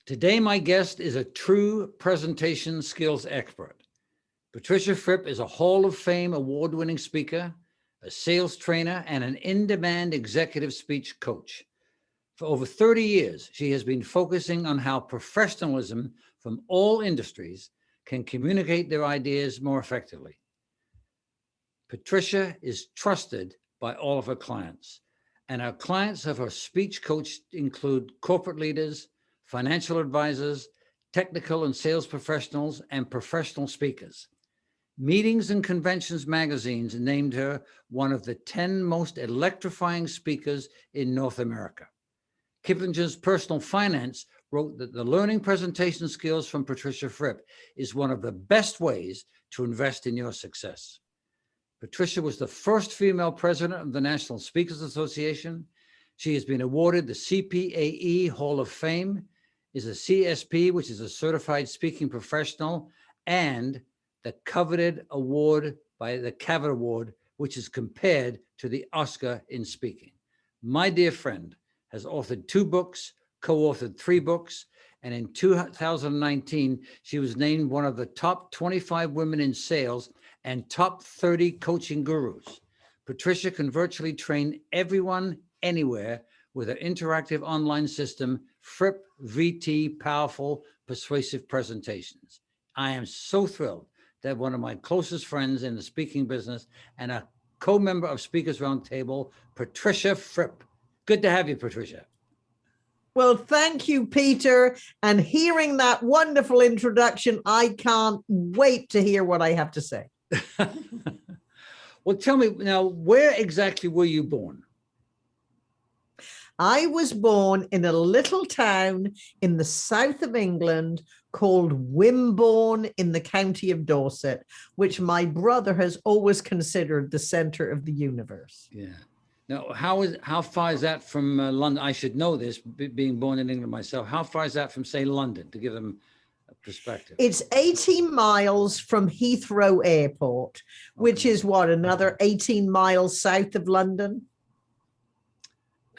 Today, my guest is a true presentation skills expert. Patricia Fripp is a Hall of Fame award-winning speaker, a sales trainer, and an in-demand executive speech coach. For over 30 years, she has been focusing on how professionalism from all industries can communicate their ideas more effectively. Patricia is trusted by all of her clients, and our clients of her speech coach include corporate leaders, financial advisors, technical and sales professionals, and professional speakers. Meetings and Conventions magazines named her one of the 10 most electrifying speakers in North America. Kiplinger's Personal Finance wrote that the learning presentation skills from Patricia Fripp is one of the best ways to invest in your success. Patricia was the first female president of the National Speakers Association. She has been awarded the CPAE Hall of Fame, is a CSP, which is a certified speaking professional, and the coveted award by the Cavett Award, which is compared to the Oscar in speaking. My dear friend has authored 2 books, co-authored 3 books, and in 2019, she was named one of the top 25 women in sales and top 30 coaching gurus. Patricia can virtually train everyone anywhere with her interactive online system, Fripp VT Powerful Persuasive Presentations. I am so thrilled to have one of my closest friends in the speaking business and a co-member of Speakers Roundtable, Patricia Fripp. Good to have you, Patricia. Well, thank you, Peter. And hearing that wonderful introduction, I can't wait to hear what I have to say. Well, tell me now, where exactly were you born? I was born in a little town in the south of England called Wimborne in the county of Dorset, which my brother has always considered the center of the universe. Yeah. Now, how far is that from London? I should know this, being born in England myself. How far is that from, say, London, to give them a perspective? It's 18 miles from Heathrow Airport, which is what, another 18 miles south of London?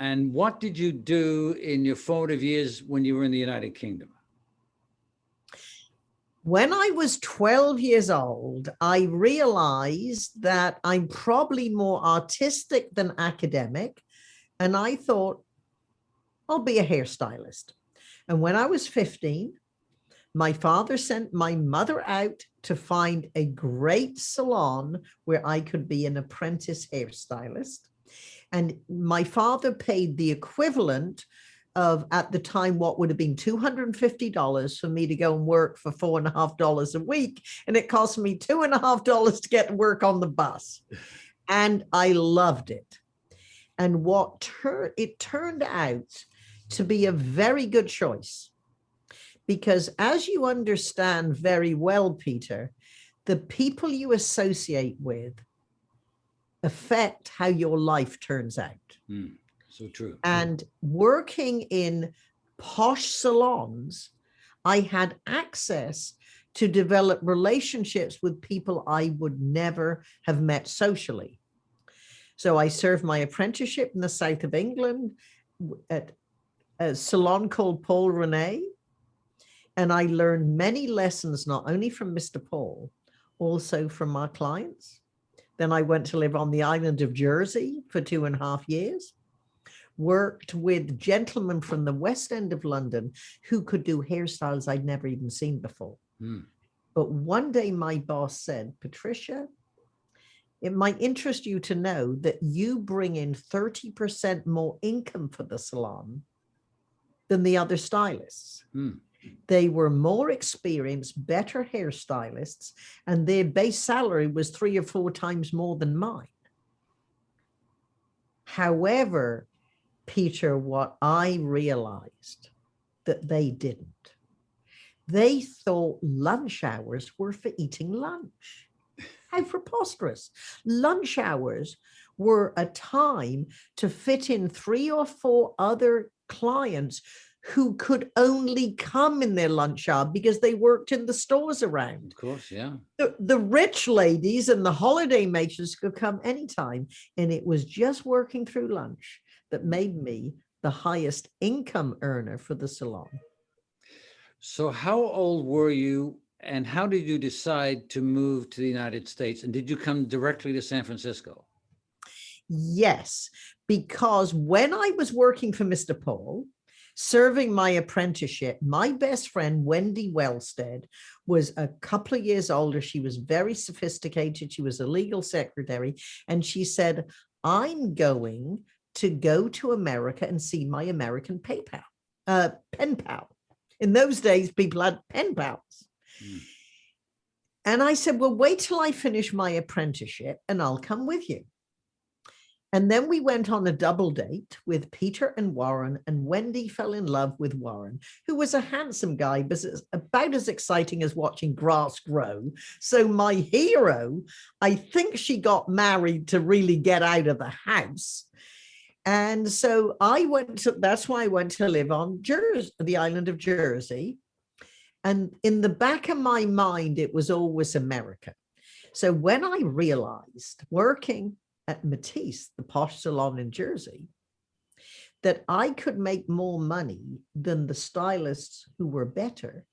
And what did you do in your formative years when you were in the United Kingdom? When I was 12 years old, I realized that I'm probably more artistic than academic. And I thought, I'll be a hairstylist. And when I was 15, my father sent my mother out to find a great salon where I could be an apprentice hairstylist. And my father paid the equivalent of, at the time, what would have been $250 for me to go and work for $4.50 a week. And it cost me $2.50 to get to work on the bus. And I loved it. And it turned out to be a very good choice. Because as you understand very well, Peter, the people you associate with affect how your life turns out. So true. And working in posh salons, I had access to develop relationships with people I would never have met socially. So I served my apprenticeship in the south of England at a salon called Paul Rene. And I learned many lessons, not only from Mr. Paul, also from our clients. Then I went to live on the island of Jersey for 2.5 years, worked with gentlemen from the West End of London who could do hairstyles I'd never even seen before. But one day my boss said, Patricia, it might interest you to know that you bring in 30% more income for the salon than the other stylists. They were more experienced, better hairstylists, and their base salary was 3 or 4 times more than mine. However, Peter, what I realized that they didn't. They thought lunch hours were for eating lunch. How preposterous. Lunch hours were a time to fit in 3 or 4 other clients who could only come in their lunch hour because they worked in the stores around. Of course, yeah. The rich ladies and the holiday makers could come anytime. And it was just working through lunch that made me the highest income earner for the salon. So how old were you and how did you decide to move to the United States? And did you come directly to San Francisco? Yes, because when I was working for Mr. Paul, serving my apprenticeship, my best friend, Wendy Wellstead, was a couple of years older. She was very sophisticated. She was a legal secretary. And she said, I'm going to go to America and see my American pen pal. In those days, people had pen pals. Mm. And I said, well, wait till I finish my apprenticeship and I'll come with you. And then we went on a double date with Peter and Warren, and Wendy fell in love with Warren, who was a handsome guy, but about as exciting as watching grass grow. So my hero, I think she got married to really get out of the house. And so that's why I went to live on the island of Jersey. And in the back of my mind, it was always America. So when I realized working at Matisse, the posh salon in Jersey, that I could make more money than the stylists who were better,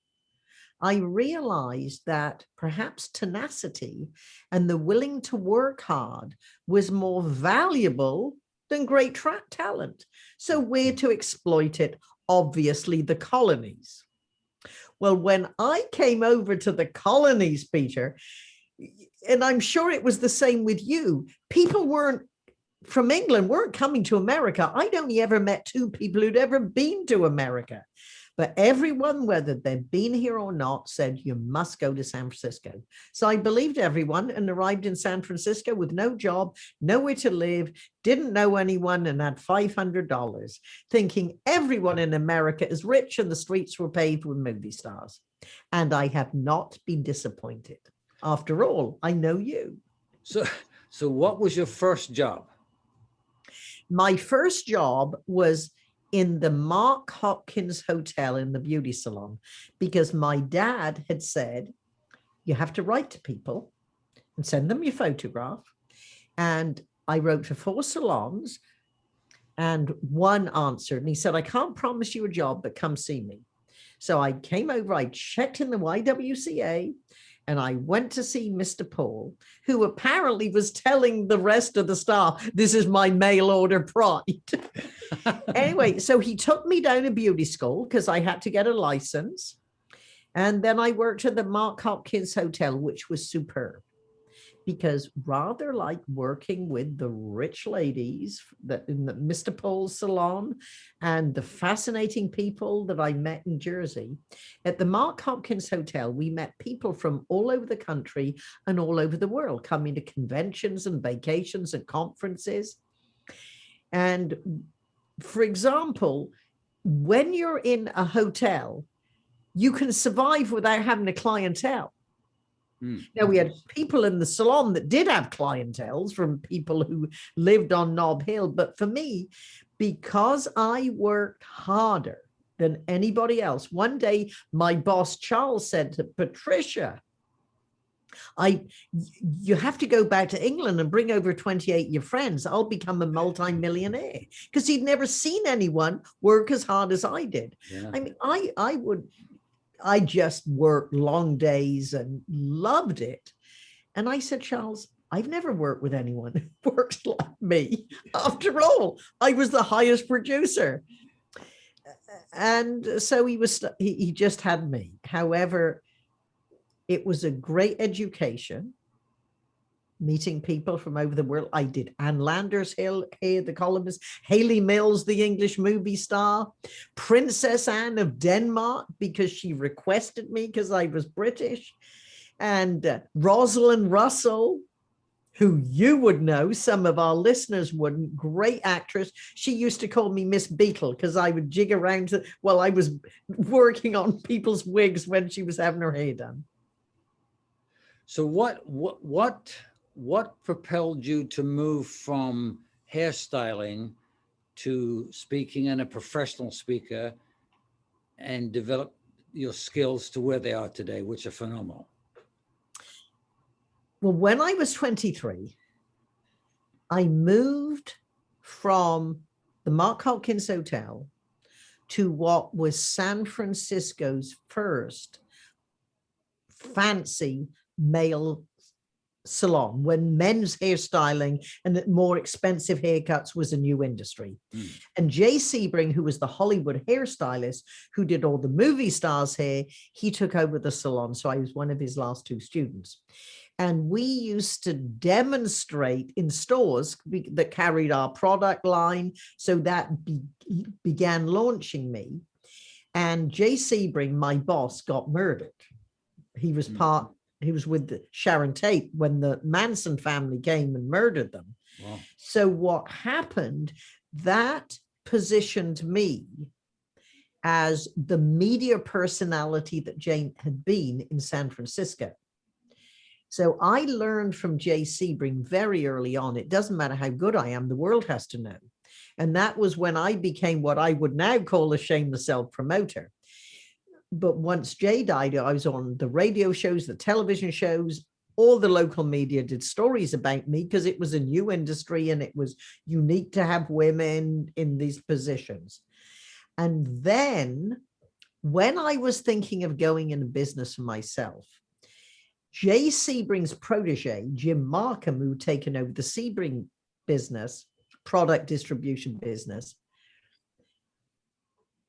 I realized that perhaps tenacity and the willing to work hard was more valuable than great talent. So where to exploit it? Obviously, the colonies. Well, when I came over to the colonies, Peter, and I'm sure it was the same with you, people from England weren't coming to America. I'd only ever met 2 people who'd ever been to America. But everyone, whether they'd been here or not, said, you must go to San Francisco. So I believed everyone and arrived in San Francisco with no job, nowhere to live, didn't know anyone, and had $500, thinking everyone in America is rich and the streets were paved with movie stars. And I have not been disappointed. After all, I know you. So what was your first job? My first job was in the Mark Hopkins Hotel in the beauty salon, because my dad had said, you have to write to people and send them your photograph. And I wrote to 4 salons and one answered. And he said, I can't promise you a job, but come see me. So I came over, I checked in the YWCA, and I went to see Mr. Paul, who apparently was telling the rest of the staff, this is my mail order pride. Anyway, so he took me down to beauty school because I had to get a license. And then I worked at the Mark Hopkins Hotel, which was superb. Because rather like working with the rich ladies in the Mr. Paul's salon and the fascinating people that I met in Jersey, at the Mark Hopkins Hotel, we met people from all over the country and all over the world, coming to conventions and vacations and conferences. And for example, when you're in a hotel, you can survive without having a clientele. Now, we had people in the salon that did have clienteles from people who lived on Nob Hill. But for me, because I worked harder than anybody else, one day my boss, Charles, said to Patricia, you have to go back to England and bring over 28 of your friends. I'll become a multi-millionaire, because he'd never seen anyone work as hard as I did. Yeah. I mean, I just worked long days and loved it. And I said, Charles, I've never worked with anyone who works like me. After all, I was the highest producer. And so he just had me. However, it was a great education, meeting people from over the world. I did Ann Landers here, the columnist, Haley Mills, the English movie star, Princess Anne of Denmark, because she requested me because I was British, and Rosalind Russell, who you would know, some of our listeners wouldn't, great actress. She used to call me Miss Beetle because I would jig around while I was working on people's wigs when she was having her hair done. So what propelled you to move from hairstyling to speaking and a professional speaker and develop your skills to where they are today, which are phenomenal? Well, when I was 23, I moved from the Mark Hopkins Hotel to what was San Francisco's first fancy male salon, when men's hairstyling and more expensive haircuts was a new industry. And Jay Sebring, who was the Hollywood hairstylist who did all the movie stars' hair, he took over the salon. So I was one of his last two students. And we used to demonstrate in stores that carried our product line. So that began launching me. And Jay Sebring, my boss, got murdered. He was he was with Sharon Tate when the Manson family came and murdered them. Wow. So what happened, that positioned me as the media personality that Jane had been in San Francisco. So I learned from Jay Sebring very early on, it doesn't matter how good I am, the world has to know. And that was when I became what I would now call a shameless self-promoter. But once Jay died, I was on the radio shows, the television shows, all the local media did stories about me because it was a new industry and it was unique to have women in these positions. And then when I was thinking of going into business for myself, Jay Sebring's protege, Jim Markham, who'd taken over the Sebring business, product distribution business,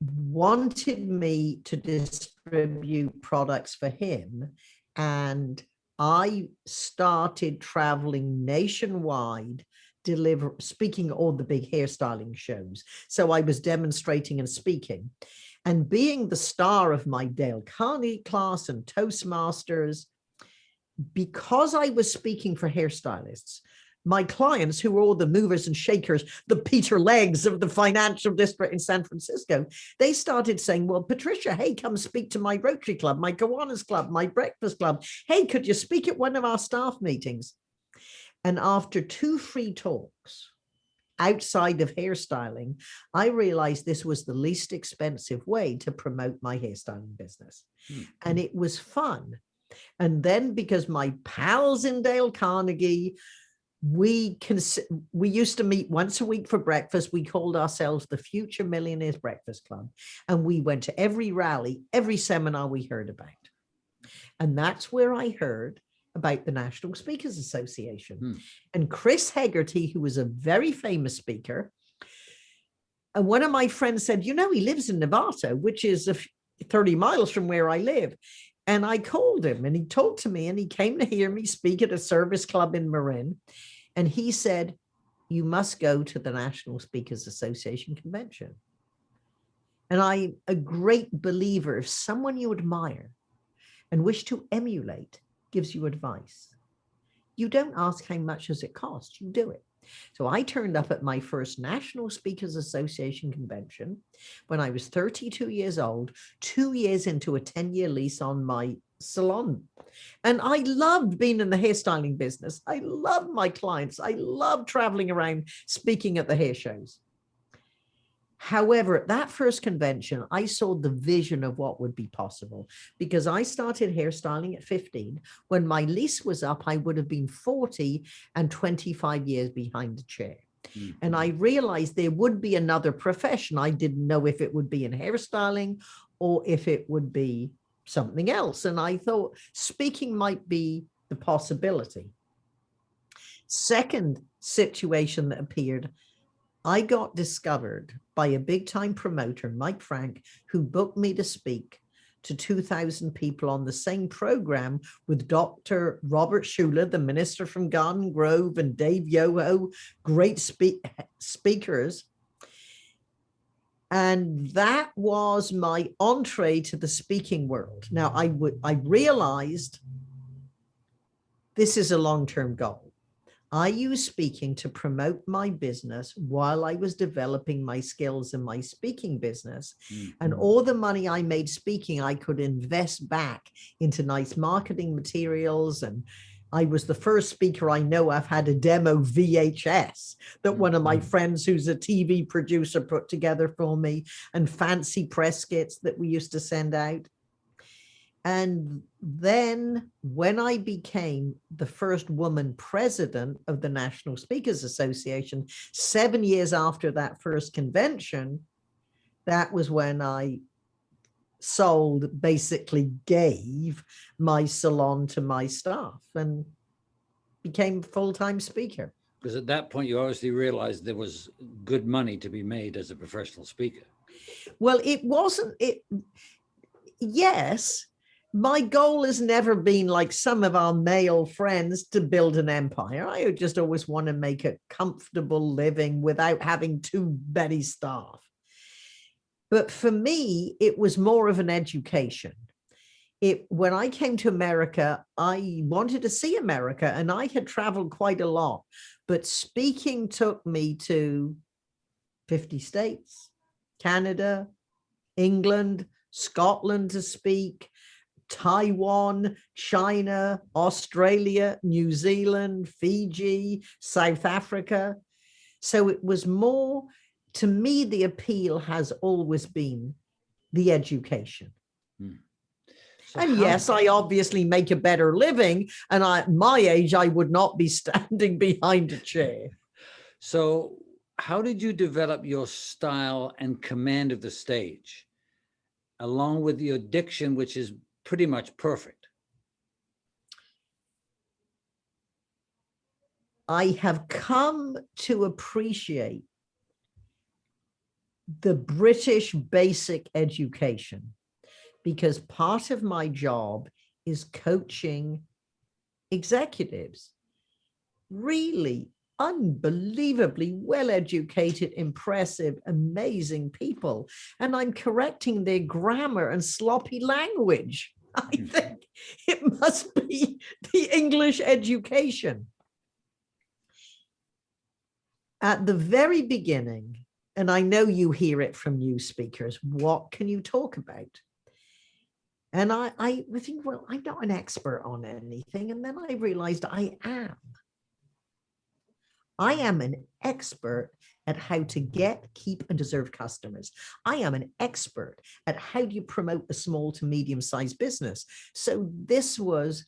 wanted me to distribute products for him. And I started traveling nationwide, speaking at all the big hairstyling shows. So I was demonstrating and speaking. And being the star of my Dale Carnegie class and Toastmasters, because I was speaking for hairstylists, my clients, who were all the movers and shakers, the Peter Legges of the financial district in San Francisco, they started saying, well, Patricia, hey, come speak to my Rotary Club, my Kiwanis Club, my Breakfast Club. Hey, could you speak at one of our staff meetings? And after 2 free talks outside of hairstyling, I realized this was the least expensive way to promote my hairstyling business. And it was fun. And then because my pals in Dale Carnegie, we used to meet once a week for breakfast. We called ourselves the Future Millionaires Breakfast Club. And we went to every rally, every seminar we heard about. And that's where I heard about the National Speakers Association. And Chris Hegarty, who was a very famous speaker, and one of my friends said, you know, he lives in Nevada, which is 30 miles from where I live. And I called him and he talked to me and he came to hear me speak at a service club in Marin. And he said, you must go to the National Speakers Association convention. And I'm a great believer, if someone you admire and wish to emulate gives you advice, you don't ask how much does it cost, you do it. So I turned up at my first National Speakers Association convention when I was 32 years old, 2 years into a 10-year lease on my salon. And I loved being in the hairstyling business. I loved my clients. I loved traveling around speaking at the hair shows. However, at that first convention, I saw the vision of what would be possible because I started hairstyling at 15. When my lease was up, I would have been 40 and 25 years behind the chair. And I realized there would be another profession. I didn't know if it would be in hairstyling or if it would be something else. And I thought speaking might be the possibility. Second situation that appeared, I got discovered by a big-time promoter, Mike Frank, who booked me to speak to 2,000 people on the same program with Dr. Robert Schuller, the minister from Garden Grove, and Dave Yoho, great speakers. And that was my entree to the speaking world. Now, I realized this is a long-term goal. I used speaking to promote my business while I was developing my skills in my speaking business. And all the money I made speaking, I could invest back into nice marketing materials. And I was the first speaker I know I've had a demo VHS that one of my friends who's a TV producer put together for me, and fancy press kits that we used to send out. And then when I became the first woman president of the National Speakers Association, 7 years after that first convention, that was when I basically gave my salon to my staff and became a full-time speaker. Because at that point, you obviously realized there was good money to be made as a professional speaker. Well, it wasn't it. Yes, my goal has never been like some of our male friends to build an empire. I just always want to make a comfortable living without having too many staff. But for me, it was more of an education. When I came to America, I wanted to see America, and I had traveled quite a lot, but speaking took me to 50 states, Canada, England, Scotland to speak, Taiwan, China, Australia, New Zealand, Fiji, South Africa. So it was more, to me, the appeal has always been the education. So and yes, I obviously make a better living. And at my age, I would not be standing behind a chair. So how did you develop your style and command of the stage, along with your diction, which is pretty much perfect? I have come to appreciate the British basic education, because part of my job is coaching executives, really unbelievably well-educated, impressive, amazing people. And I'm correcting their grammar and sloppy language. I think it must be the English education. At the very beginning, and I know you hear it from new speakers, what can you talk about? And I think, well, I'm not an expert on anything. And then I realized I am. I am an expert at how to get, keep, and deserve customers. I am an expert at how do you promote a small to medium-sized business. So this was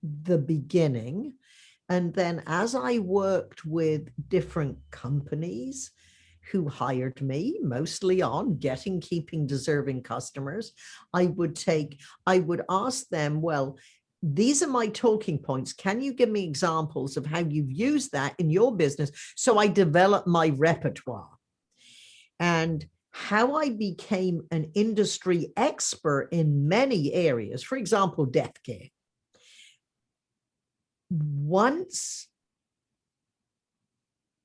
the beginning. And then as I worked with different companies who hired me mostly on getting, keeping, deserving customers, I would ask them, well, these are my talking points. Can you give me examples of how you've used that in your business? So I developed my repertoire. And how I became an industry expert in many areas, for example, death care. Once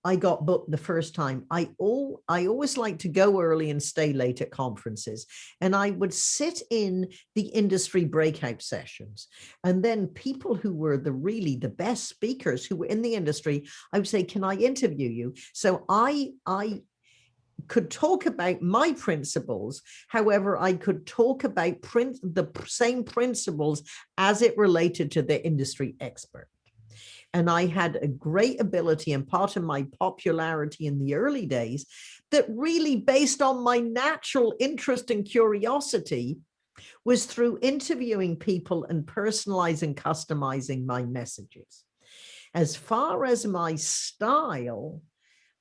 I got booked the first time, I always like to go early and stay late at conferences. And I would sit in the industry breakout sessions. And then people who were really the best speakers who were in the industry, I would say, can I interview you? So I could talk about my principles. However, I could talk about the same principles as it related to the industry expert. And I had a great ability, and part of my popularity in the early days, that really based on my natural interest and curiosity, was through interviewing people and personalizing, customizing my messages. As far as my style,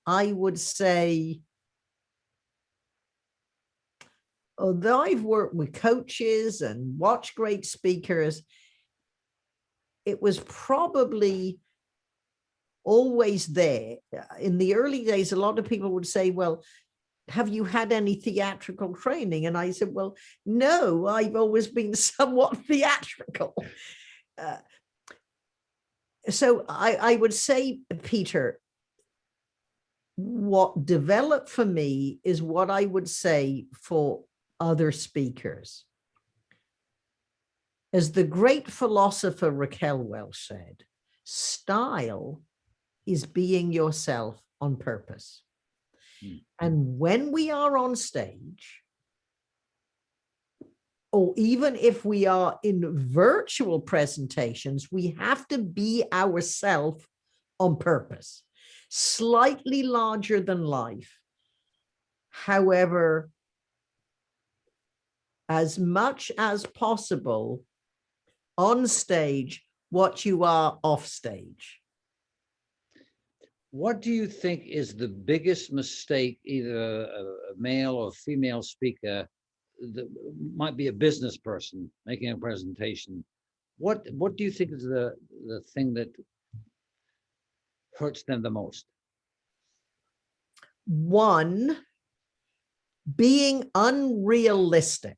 I would say, although I've worked with coaches and watched great speakers, it was probably always there. In the early days, a lot of people would say, well, have you had any theatrical training? And I said, well, no, I've always been somewhat theatrical. So I would say, Peter, what developed for me is what I would say for other speakers. As the great philosopher Raquel Welch said, style is being yourself on purpose. And when we are on stage, or even if we are in virtual presentations, we have to be ourselves on purpose, slightly larger than life. However, as much as possible, on stage, what you are off stage. what do you think is the biggest mistake either a male or female speaker that might be a business person making a presentation? What do you think is the thing that hurts them the most? One, being unrealistic.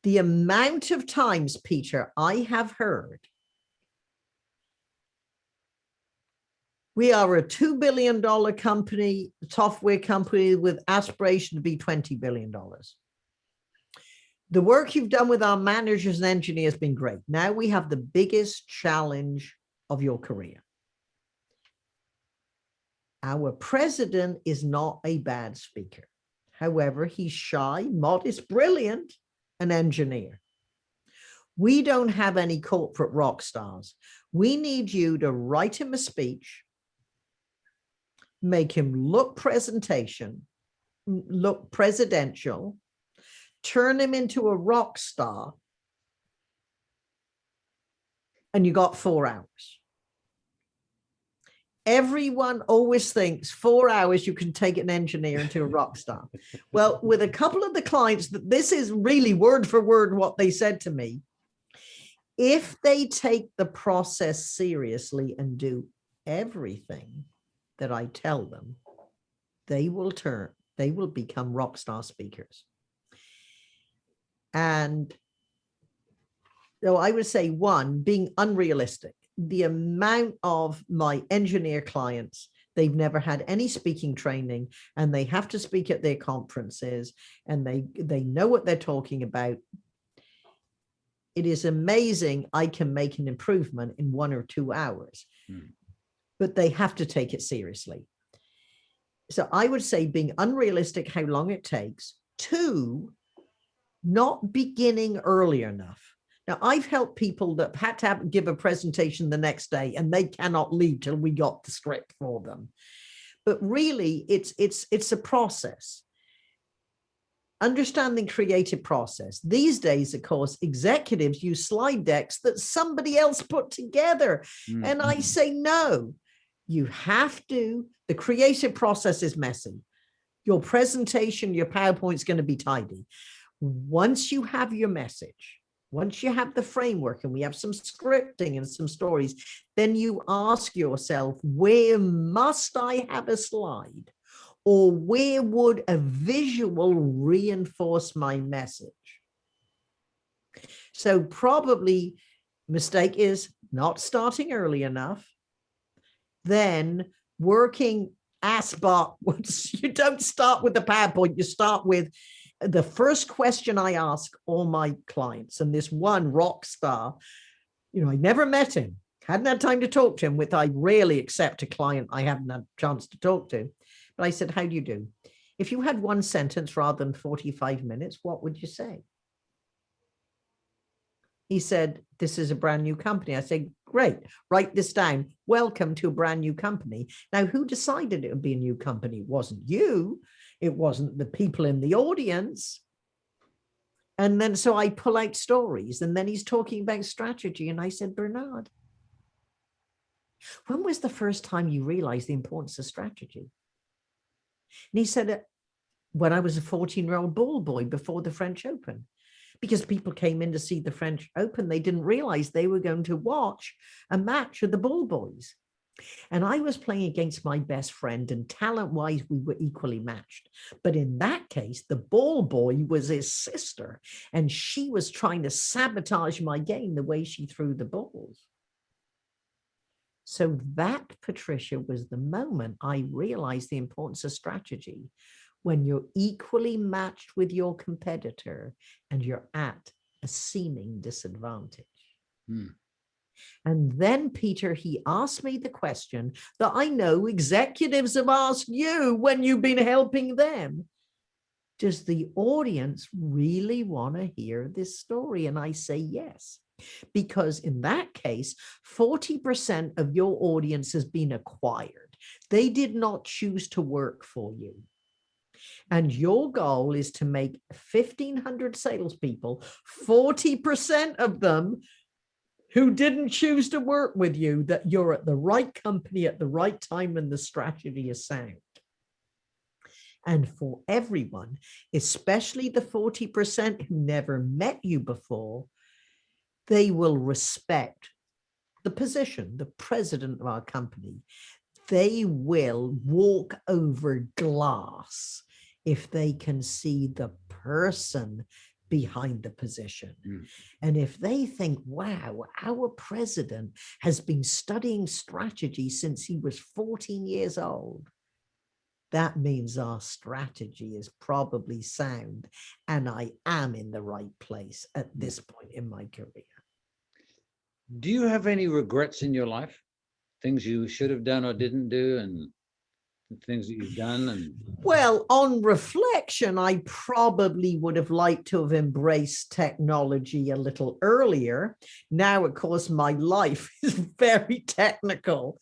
The amount of times, Peter, I have heard, we are a $2 billion company, software company with aspiration to be $20 billion. The work you've done with our managers and engineers has been great. Now we have the biggest challenge of your career. Our president is not a bad speaker. However, he's shy, modest, brilliant, an engineer. We don't have any corporate rock stars. We need you to write him a speech, make him look presidential, turn him into a rock star, and you got 4 hours. Everyone always thinks 4 hours you can take an engineer into a rock star. Well, with a couple of the clients, this is really word for word what they said to me. If they take the process seriously and do everything that I tell them, they will become rock star speakers. And so I would say, one, being unrealistic. The amount of my engineer clients, they've never had any speaking training, and they have to speak at their conferences, and they know what they're talking about. It is amazing I can make an improvement in 1 or 2 hours, but they have to take it seriously. So I would say being unrealistic, how long it takes. 2, not beginning early enough. Now, I've helped people that had to give a presentation the next day and they cannot leave till we got the script for them. But really, it's a process. Understanding creative process. These days, of course, executives use slide decks that somebody else put together. Mm-hmm. And I say, no, you have to. The creative process is messy. Your presentation, your PowerPoint's going to be tidy. Once you have your message, once you have the framework and we have some scripting and some stories, then you ask yourself, where must I have a slide? Or where would a visual reinforce my message? So probably mistake is not starting early enough, then working ASBOT. You don't start with the PowerPoint, you start with the first question I ask all my clients, and this one rock star, I never met him, hadn't had time to talk to him, with I rarely accept a client I haven't had a chance to talk to. But I said, how do you do? If you had one sentence rather than 45 minutes, what would you say? He said, this is a brand new company. I said, great, write this down. Welcome to a brand new company. Now, who decided it would be a new company? It wasn't you. It wasn't the people in the audience. And then, so I pull out stories, and then he's talking about strategy. And I said, Bernard, when was the first time you realized the importance of strategy? And he said, when I was a 14-year-old ball boy before the French Open, because people came in to see the French Open. They didn't realize they were going to watch a match of the ball boys. And I was playing against my best friend, and talent-wise, we were equally matched. But in that case, the ball boy was his sister, and she was trying to sabotage my game the way she threw the balls. So that, Patricia, was the moment I realized the importance of strategy, when you're equally matched with your competitor and you're at a seeming disadvantage. And then, Peter, he asked me the question that I know executives have asked you when you've been helping them. Does the audience really want to hear this story? And I say yes, because in that case, 40% of your audience has been acquired. They did not choose to work for you. And your goal is to make 1,500 salespeople, 40% of them who didn't choose to work with you, that you're at the right company at the right time and the strategy is sound. And for everyone, especially the 40% who never met you before, they will respect the position, the president of our company. They will walk over glass if they can see the person behind the position. And if they think, wow, our president has been studying strategy since he was 14 years old, that means our strategy is probably sound and I am in the right place at this point in my career. Do you have any regrets in your life? Things you should have done or didn't do, and things that you've done? And well, on reflection, I probably would have liked to have embraced technology a little earlier. Now, of course, my life is very technical.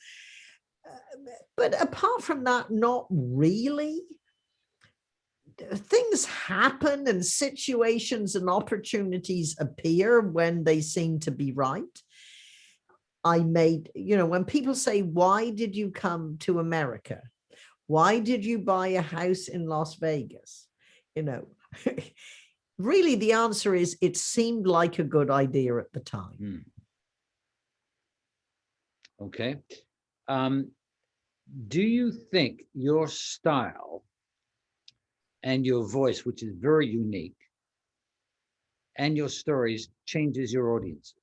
But apart from that, not really. Things happen and situations and opportunities appear when they seem to be right. I made, when people say, why did you come to America? Why did you buy a house in Las Vegas? Really the answer is it seemed like a good idea at the time. Okay. Do you think your style and your voice, which is very unique, and your stories changes your audiences?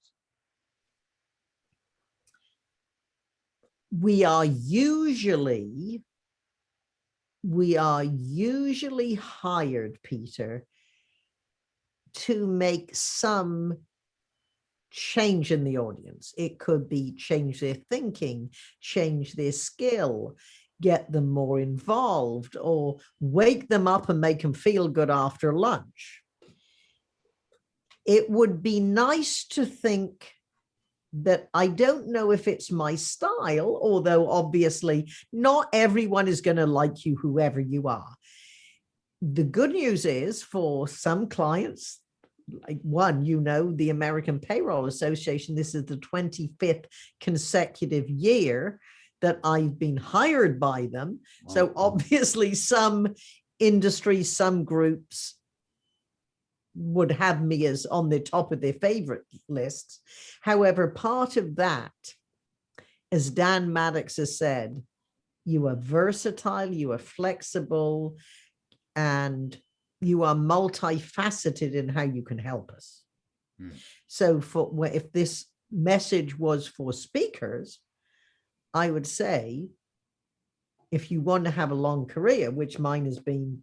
We are usually hired, Peter, to make some change in the audience. It could be change their thinking, change their skill, get them more involved, or wake them up and make them feel good after lunch. It would be nice to think that I don't know if it's my style, although obviously not everyone is going to like you, whoever you are. The good news is for some clients, like one, the American Payroll Association, this is the 25th consecutive year that I've been hired by them. Wow. So obviously some industries, some groups would have me as on the top of their favorite lists. However, part of that, as Dan Maddox has said, you are versatile, you are flexible, and you are multifaceted in how you can help us. So if this message was for speakers, I would say, if you want to have a long career, which mine has been,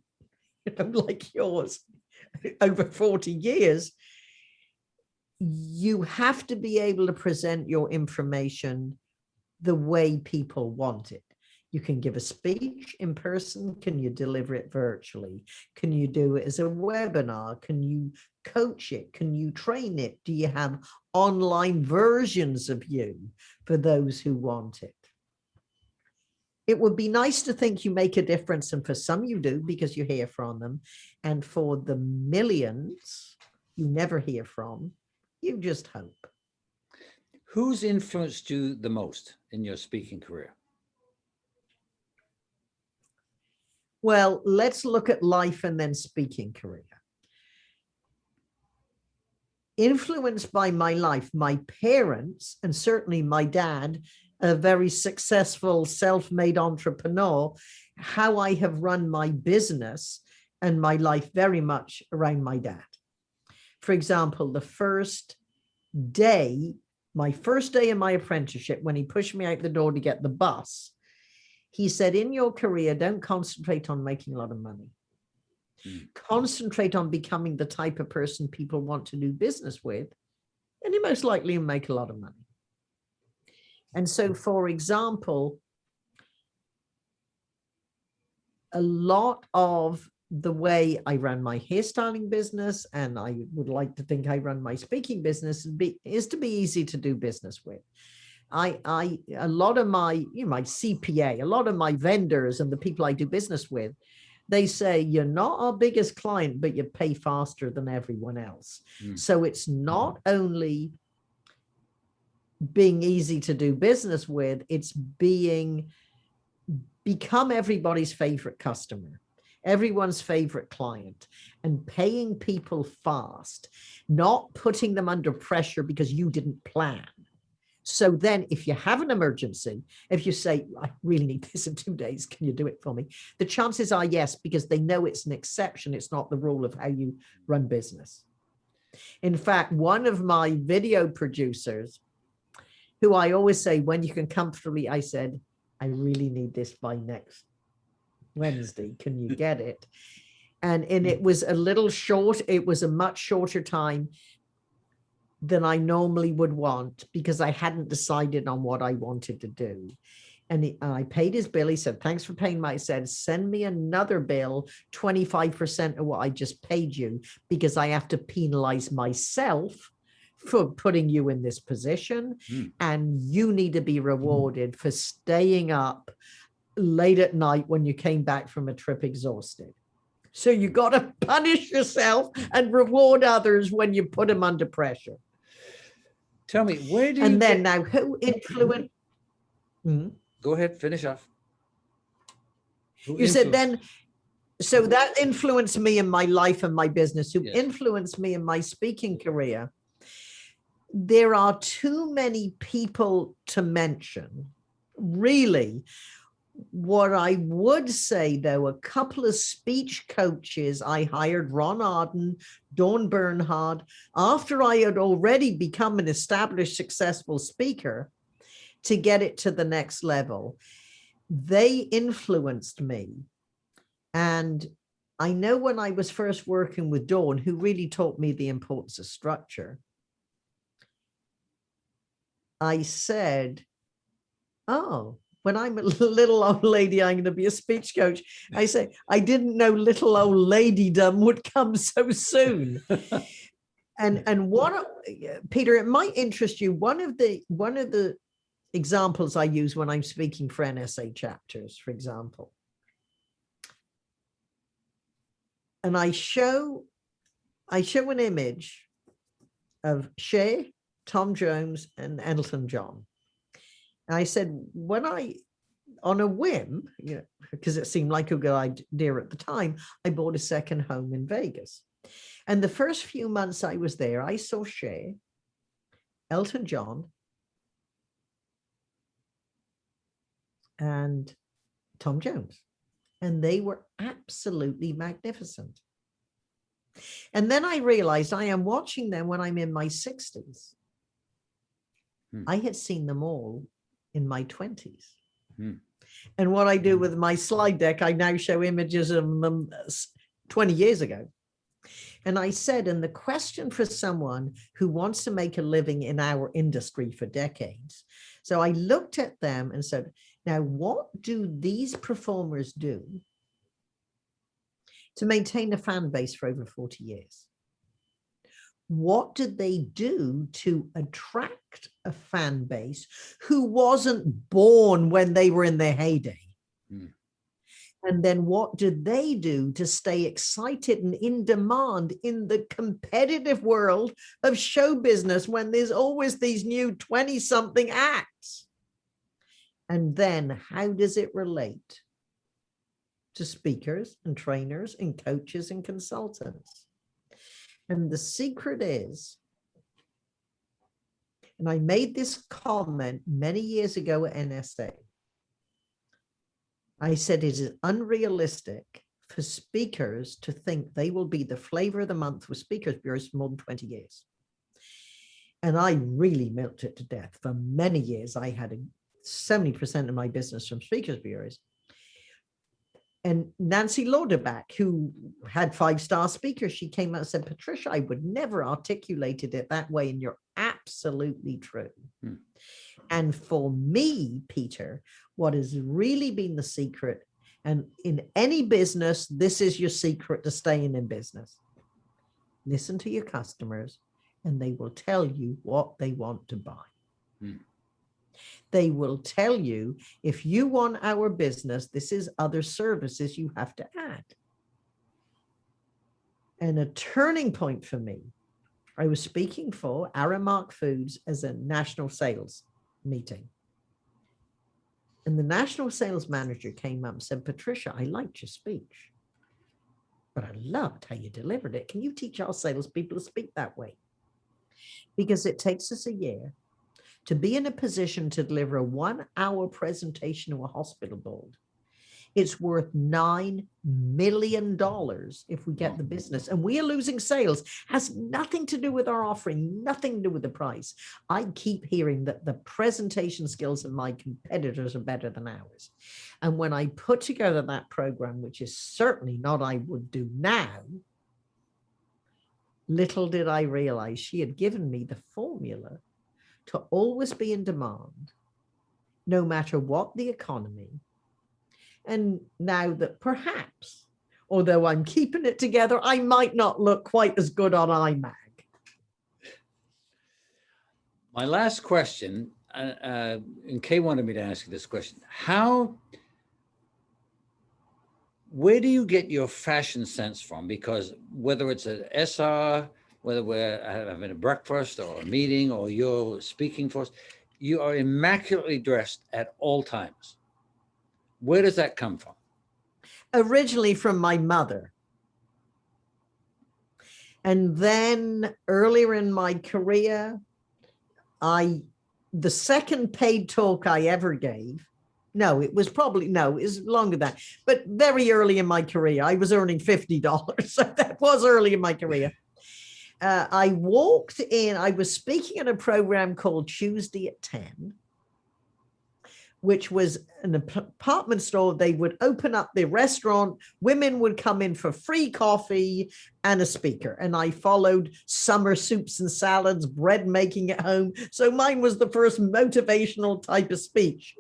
like yours, over 40 years, you have to be able to present your information the way people want it. You can give a speech in person. Can you deliver it virtually? Can you do it as a webinar? Can you coach it? Can you train it? Do you have online versions of you for those who want it? It would be nice to think you make a difference, and for some you do because you hear from them, and for the millions you never hear from, you just hope. Who's influenced you the most in your speaking career? Well, let's look at life and then speaking career. Influenced by my life, my parents, and certainly my dad, a very successful self-made entrepreneur, how I have run my business and my life very much around my dad. For example, my first day in my apprenticeship, when he pushed me out the door to get the bus, he said, in your career, don't concentrate on making a lot of money. Concentrate on becoming the type of person people want to do business with, and you most likely will make a lot of money. And so, for example, a lot of the way I ran my hairstyling business, and I would like to think I run my speaking business, is to be easy to do business with. A lot of my CPA, a lot of my vendors and the people I do business with, they say, you're not our biggest client, but you pay faster than everyone else. So it's not only being easy to do business with. It's become everybody's favorite customer, everyone's favorite client, and paying people fast, not putting them under pressure because you didn't plan. So then if you have an emergency, if you say, I really need this in 2 days, can you do it for me? The chances are yes, because they know it's an exception. It's not the rule of how you run business. In fact, one of my video producers, who I always say, when you can comfortably, I said, I really need this by next Wednesday. Can you get it? And it was a little short. It was a much shorter time than I normally would want, because I hadn't decided on what I wanted to do. And I paid his bill. He said, thanks for paying my, I said, send me another bill, 25% of what I just paid you, because I have to penalize myself for putting you in this position. And you need to be rewarded for staying up late at night when you came back from a trip exhausted. So you got to punish yourself and reward others when you put them under pressure. Tell me, where do you and then now who influenced? Go ahead, finish off. You said then, so that influenced me in my life and my business. Who influenced me in my speaking career? There are too many people to mention, really. What I would say, though, a couple of speech coaches, I hired Ron Arden, Dawn Bernhard, after I had already become an established, successful speaker, to get it to the next level. They influenced me. And I know when I was first working with Dawn, who really taught me the importance of structure, I said, oh, when I'm a little old lady, I'm going to be a speech coach. I say, I didn't know little old ladydom would come so soon. and what, Peter, it might interest you. One of the examples I use when I'm speaking for NSA chapters, for example, and I show an image of Cher, Tom Jones, and Elton John. And I said, on a whim, because it seemed like a good idea at the time, I bought a second home in Vegas. And the first few months I was there, I saw Cher, Elton John, and Tom Jones. And they were absolutely magnificent. And then I realized I am watching them when I'm in my 60s. I had seen them all in my 20s. And what I do with my slide deck, I now show images of them 20 years ago. And I said, and the question for someone who wants to make a living in our industry for decades. So I looked at them and said, now, what do these performers do to maintain a fan base for over 40 years? What did they do to attract a fan base who wasn't born when they were in their heyday? And then what did they do to stay excited and in demand in the competitive world of show business when there's always these new 20-something acts? And then how does it relate to speakers and trainers and coaches and consultants? And the secret is, and I made this comment many years ago at NSA, I said it is unrealistic for speakers to think they will be the flavor of the month with speakers bureaus for more than 20 years. And I really milked it to death. For many years, I had 70% of my business from speakers bureaus. And Nancy Lauderbach, who had 5-star speakers, she came out and said, Patricia, I would never articulated it that way. And you're absolutely true. And for me, Peter, what has really been the secret, and in any business, this is your secret to staying in business. Listen to your customers and they will tell you what they want to buy. They will tell you, if you want our business, this is other services you have to add. And a turning point for me I was speaking for Aramark Foods as a national sales meeting. And the national sales manager came up and said, Patricia, I liked your speech, but I loved how you delivered it. Can you teach our salespeople to speak that way? Because it takes us a year to be in a position to deliver a 1-hour presentation to a hospital board. It's worth $9 million if we get the business, and we are losing sales. Has nothing to do with our offering, nothing to do with the price. I keep hearing that the presentation skills of my competitors are better than ours. And when I put together that program, which is certainly not I would do now, little did I realize she had given me the formula to always be in demand, no matter what the economy. And now that perhaps, although I'm keeping it together, I might not look quite as good on iMag. My last question, and Kay wanted me to ask you this question. Where do you get your fashion sense from? Because whether it's an SR, whether we're having a breakfast or a meeting or you're speaking for us, you are immaculately dressed at all times. Where does that come from? Originally from my mother. And then earlier in my career, the second paid talk I ever gave, it was longer than that, but very early in my career, I was earning $50. So that was early in my career. I walked in, I was speaking at a program called Tuesday at 10, which was an apartment store. They would open up the restaurant. Women would come in for free coffee and a speaker. And I followed summer soups and salads, bread making at home. So mine was the first motivational type of speech.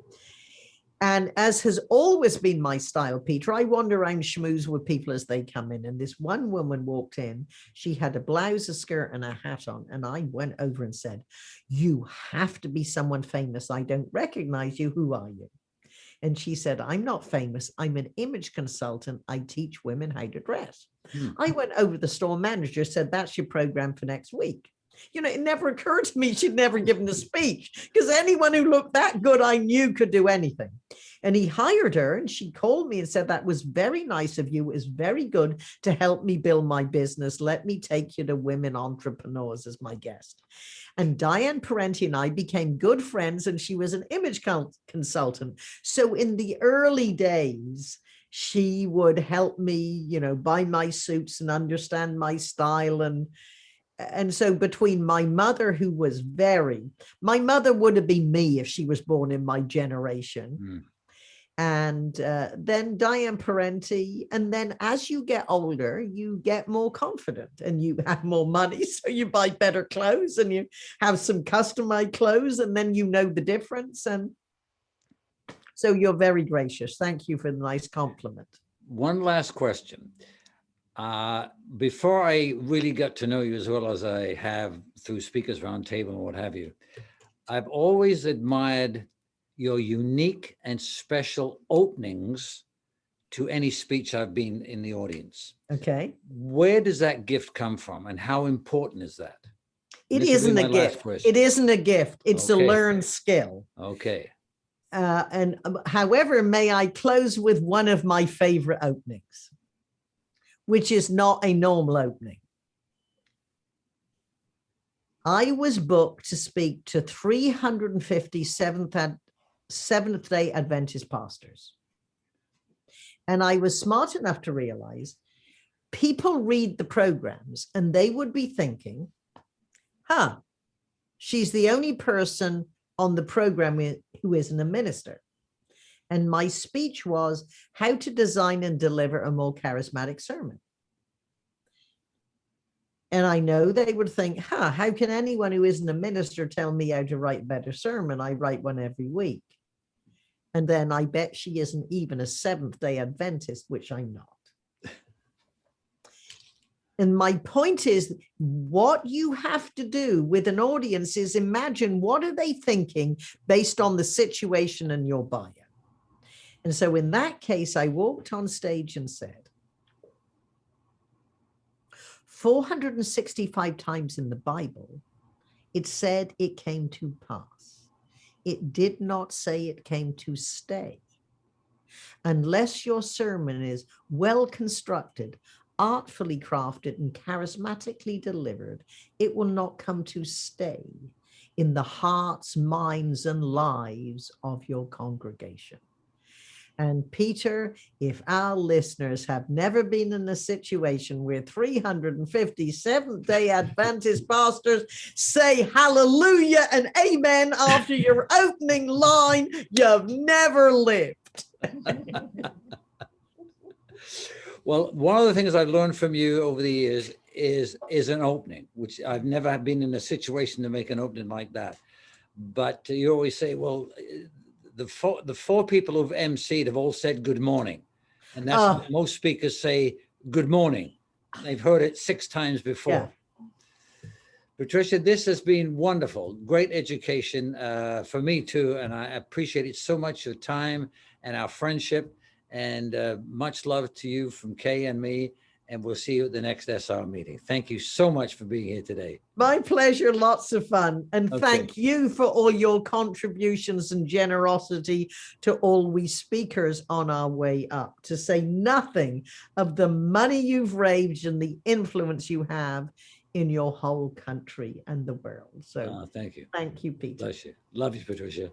And as has always been my style, Peter, I wander around schmooze with people as they come in. And this one woman walked in. She had a blouse, a skirt, and a hat on. And I went over and said, you have to be someone famous. I don't recognize you. Who are you? And she said, I'm not famous. I'm an image consultant. I teach women how to dress. I went over to the store manager, said, that's your program for next week. It never occurred to me she'd never given a speech, because anyone who looked that good, I knew could do anything. And he hired her, and she called me and said, that was very nice of you. It was very good to help me build my business. Let me take you to women entrepreneurs as my guest. And Diane Parenti and I became good friends, and she was an image consultant. So in the early days, she would help me, buy my suits and understand my style. And so between my mother, who was my mother would have been me if she was born in my generation. And then Diane Parenti. And then as you get older, you get more confident and you have more money. So you buy better clothes and you have some customized clothes, and then you know the difference. And so you're very gracious. Thank you for the nice compliment. One last question. Before I really got to know you as well as I have through Speakers Roundtable and what have you, I've always admired your unique and special openings to any speech I've been in the audience. Okay. Where does that gift come from, and how important is that? It isn't a gift. It isn't a gift. It's a learned skill. Okay. And however, may I close with one of my favorite openings, which is not a normal opening. I was booked to speak to 350 Seventh-day Adventist pastors. And I was smart enough to realize people read the programs and they would be thinking, she's the only person on the program who isn't a minister. And my speech was how to design and deliver a more charismatic sermon. And I know they would think, how can anyone who isn't a minister tell me how to write a better sermon? I write one every week. And then I bet she isn't even a Seventh-day Adventist, which I'm not. And my point is, what you have to do with an audience is imagine what are they thinking based on the situation in your bio. And so in that case, I walked on stage and said, 465 times in the Bible, it said it came to pass. It did not say it came to stay. Unless your sermon is well constructed, artfully crafted, and charismatically delivered, it will not come to stay in the hearts, minds, and lives of your congregation. And Peter, if our listeners have never been in a situation where 350 Seventh-day Adventist pastors say hallelujah and amen after your opening line, you've never lived. Well, one of the things I've learned from you over the years is an opening, which I've never been in a situation to make an opening like that. But you always say, well, the four people who've emceed have all said good morning. And that's what most speakers say, good morning. They've heard it 6 times before. Yeah. Patricia, this has been wonderful. Great education for me too. And I appreciate it so much, your time and our friendship. And much love to you from Kay and me. And we'll see you at the next SR meeting. Thank you so much for being here today. My pleasure. Lots of fun. And thank you for all your contributions and generosity to all we speakers on our way up, to say nothing of the money you've raised and the influence you have in your whole country and the world. So thank you. Thank you, Peter. Bless you. Love you, Patricia.